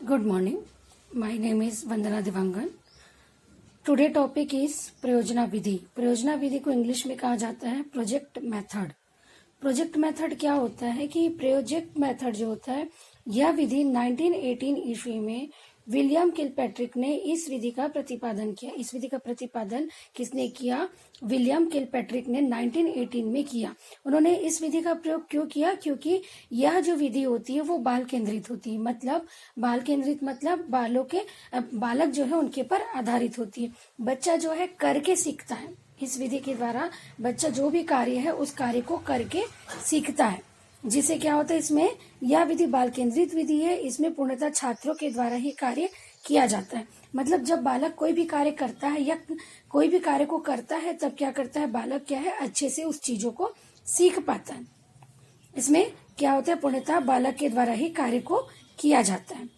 Good morning. My name is Vandana Divangan. Today topic is प्रयोजना विधि. प्रयोजना विधि को English में कहा जाता है प्रोजेक्ट मेथड. प्रोजेक्ट मेथड क्या होता है कि प्रोजेक्ट मेथड जो होता है यह विधि 1918 ईस्वी में विलियम किलपैट्रिक ने इस विधि का प्रतिपादन किया. इस विधि का प्रतिपादन किसने किया? विलियम किलपैट्रिक ने 1918 में किया. उन्होंने इस विधि का प्रयोग क्यों किया? क्योंकि यह जो विधि होती है वो बाल केंद्रित होती है. मतलब बाल केंद्रित मतलब बालक जो है उनके पर आधारित होती है. बच्चा जो है करके सीखता है. इस विधि के द्वारा बच्चा जो भी कार्य है उस कार्य को करके सीखता है. जिसे क्या होता है, इसमें यह विधि बाल केंद्रित विधि है. इसमें पूर्णतः छात्रों के द्वारा ही कार्य किया जाता है. मतलब जब बालक कोई भी कार्य करता है या कोई भी कार्य को करता है तब क्या करता है, बालक क्या है अच्छे से उस चीजों को सीख पाता है. इसमें क्या होता है, पूर्णतः बालक के द्वारा ही कार्य को किया जाता है.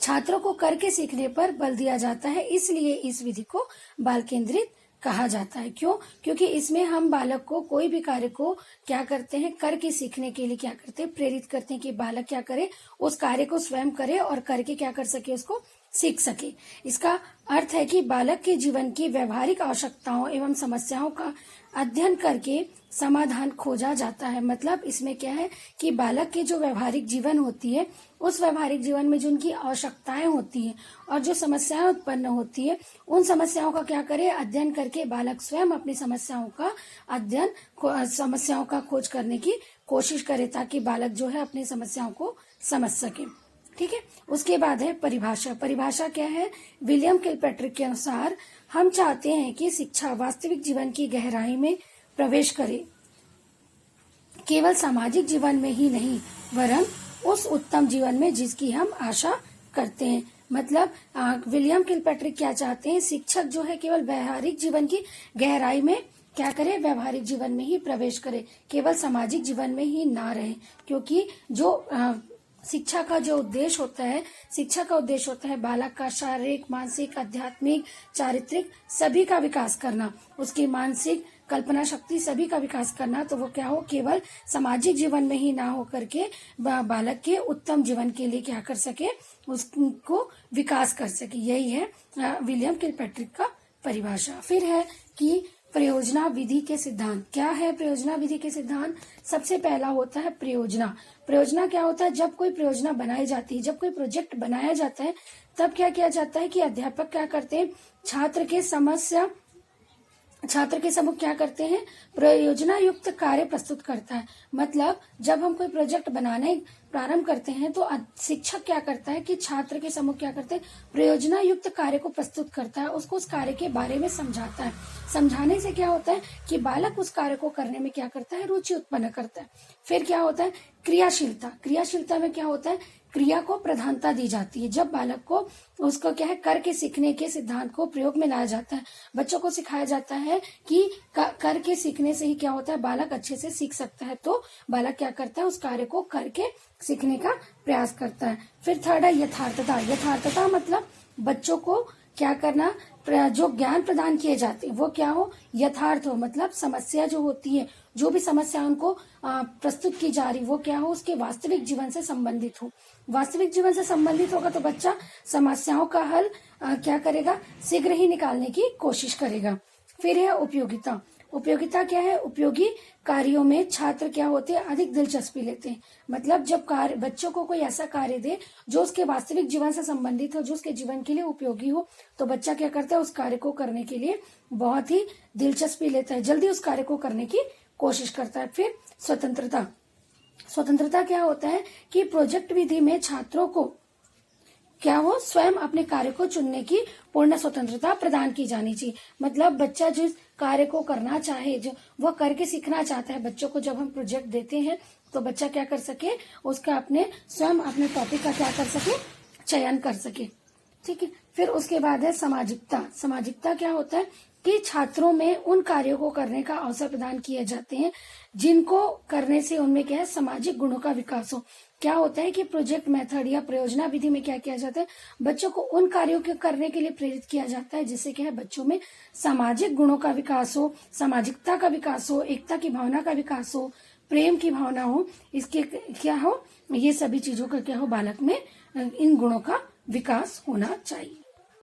छात्रों को करके सीखने पर बल दिया जाता है, इसलिए इस विधि को बाल केंद्रित कहा जाता है. क्यों? क्योंकि इसमें हम बालक को कोई भी कार्य को क्या करते हैं, करके सीखने के लिए क्या करते हैं, प्रेरित करते हैं कि बालक क्या करे, उस कार्य को स्वयं करे और करके क्या कर सके, उसको सीख सके. इसका अर्थ है कि बालक के जीवन की व्यवहारिक आवश्यकताओं एवं समस्याओं का अध्ययन करके समाधान खोजा जाता है. मतलब इसमें क्या है कि बालक के जो व्यवहारिक जीवन होती है उस व्यवहारिक जीवन में जो उनकी आवश्यकताएं होती है और जो समस्याएं उत्पन्न होती है उन समस्याओं का क्या करे, अध्ययन करके बालक स्वयं अपनी समस्याओं का खोज करने की कोशिश करे ताकि बालक जो है अपनी समस्याओं को समझ सके. ठीक है. उसके बाद है परिभाषा. परिभाषा क्या है? विलियम किलपैट्रिक के अनुसार हम चाहते हैं कि शिक्षा वास्तविक जीवन की गहराई में प्रवेश करे, केवल सामाजिक जीवन में ही नहीं वरन उस उत्तम जीवन में जिसकी हम आशा करते हैं. मतलब विलियम किलपैट्रिक क्या चाहते हैं, शिक्षक जो है केवल व्यवहारिक जीवन की गहराई में क्या करे, व्यवहारिक जीवन में ही प्रवेश करे, केवल सामाजिक जीवन में ही ना रहे. क्योंकि जो शिक्षा का उद्देश्य होता है बालक का शारीरिक, मानसिक, आध्यात्मिक, चारित्रिक सभी का विकास करना, उसकी मानसिक कल्पना शक्ति सभी का विकास करना. तो वो क्या हो, केवल सामाजिक जीवन में ही ना हो करके बालक के उत्तम जीवन के लिए क्या कर सके, उसको विकास कर सके. यही है विलियम किलपैट्रिक का परिभाषा. फिर है कि प्रयोजना विधि के सिद्धांत. क्या है प्रयोजना विधि के सिद्धांत? सबसे पहला होता है प्रयोजना. प्रयोजना क्या होता है? जब कोई प्रयोजना बनाई जाती है, जब कोई प्रोजेक्ट बनाया जाता है तब क्या किया जाता है कि अध्यापक क्या करते हैं, छात्र के सम्मुख क्या करते हैं, प्रयोजना युक्त कार्य प्रस्तुत करता है. मतलब जब हम कोई प्रोजेक्ट बनाने प्रारंभ करते हैं तो शिक्षक क्या करता है कि छात्र के सम्मुख क्या करते हैं, प्रयोजना युक्त कार्य को प्रस्तुत करता है, उसको उस कार्य के बारे में समझाता है. समझाने से क्या होता है कि बालक उस कार्य को करने में क्या करता है, रुचि उत्पन्न करता है. फिर क्या होता है, क्रियाशीलता. क्रियाशीलता में क्या होता है, क्रिया को प्रधानता दी जाती है. जब बालक को उसको क्या है, करके सीखने के सिद्धांत को प्रयोग में लाया जाता है, बच्चों को सिखाया जाता है कि करके सीखने से ही क्या होता है, बालक अच्छे से सीख सकता है. तो बालक क्या करता है, उस कार्य को करके सीखने का प्रयास करता है. फिर थर्ड है यथार्थता. यथार्थता मतलब बच्चों को क्या करना, जो ज्ञान प्रदान किए जाते हैं वो क्या हो, यथार्थ हो. मतलब समस्या जो होती है, जो भी समस्या उनको प्रस्तुत की जा रही वो क्या हो, उसके वास्तविक जीवन से संबंधित हो. वास्तविक जीवन से संबंधित होगा तो बच्चा समस्याओं का हल क्या करेगा, शीघ्र ही निकालने की कोशिश करेगा. फिर है उपयोगिता. उपयोगिता क्या है, उपयोगी कार्यों में छात्र क्या होते हैं, अधिक दिलचस्पी लेते हैं. मतलब जब बच्चों को कोई ऐसा कार्य दे जो उसके वास्तविक जीवन से संबंधित हो, जो उसके जीवन के लिए उपयोगी हो, तो बच्चा क्या करता है, उस कार्य को करने के लिए बहुत ही दिलचस्पी लेता है, जल्दी उस कार्य को करने की कोशिश करता है. फिर स्वतंत्रता. स्वतंत्रता क्या होता है कि प्रोजेक्ट विधि में छात्रों को क्या हो, स्वयं अपने कार्य को चुनने की पूर्ण स्वतंत्रता प्रदान की जानी चाहिए. मतलब बच्चा जिस कार्य को करना चाहे, जो वह करके सीखना चाहता है, बच्चों को जब हम प्रोजेक्ट देते हैं तो बच्चा क्या कर सके, उसका स्वयं अपने टॉपिक का क्या कर सके, चयन कर सके. ठीक है. फिर उसके बाद है सामाजिकता. सामाजिकता क्या होता है कि छात्रों में उन कार्यों को करने का अवसर प्रदान किए जाते हैं जिनको करने से उनमें क्या है, सामाजिक गुणों का विकास हो. क्या होता है कि प्रोजेक्ट मेथड या प्रयोजना विधि में क्या किया जाता है, बच्चों को उन कार्यों के करने के लिए प्रेरित किया जाता है जिससे क्या है, बच्चों में सामाजिक गुणों का विकास हो, सामाजिकता का विकास हो, एकता की भावना का विकास हो, प्रेम की भावना हो, इसके क्या हो, ये सभी चीजों का क्या हो, बालक में इन गुणों का विकास होना चाहिए।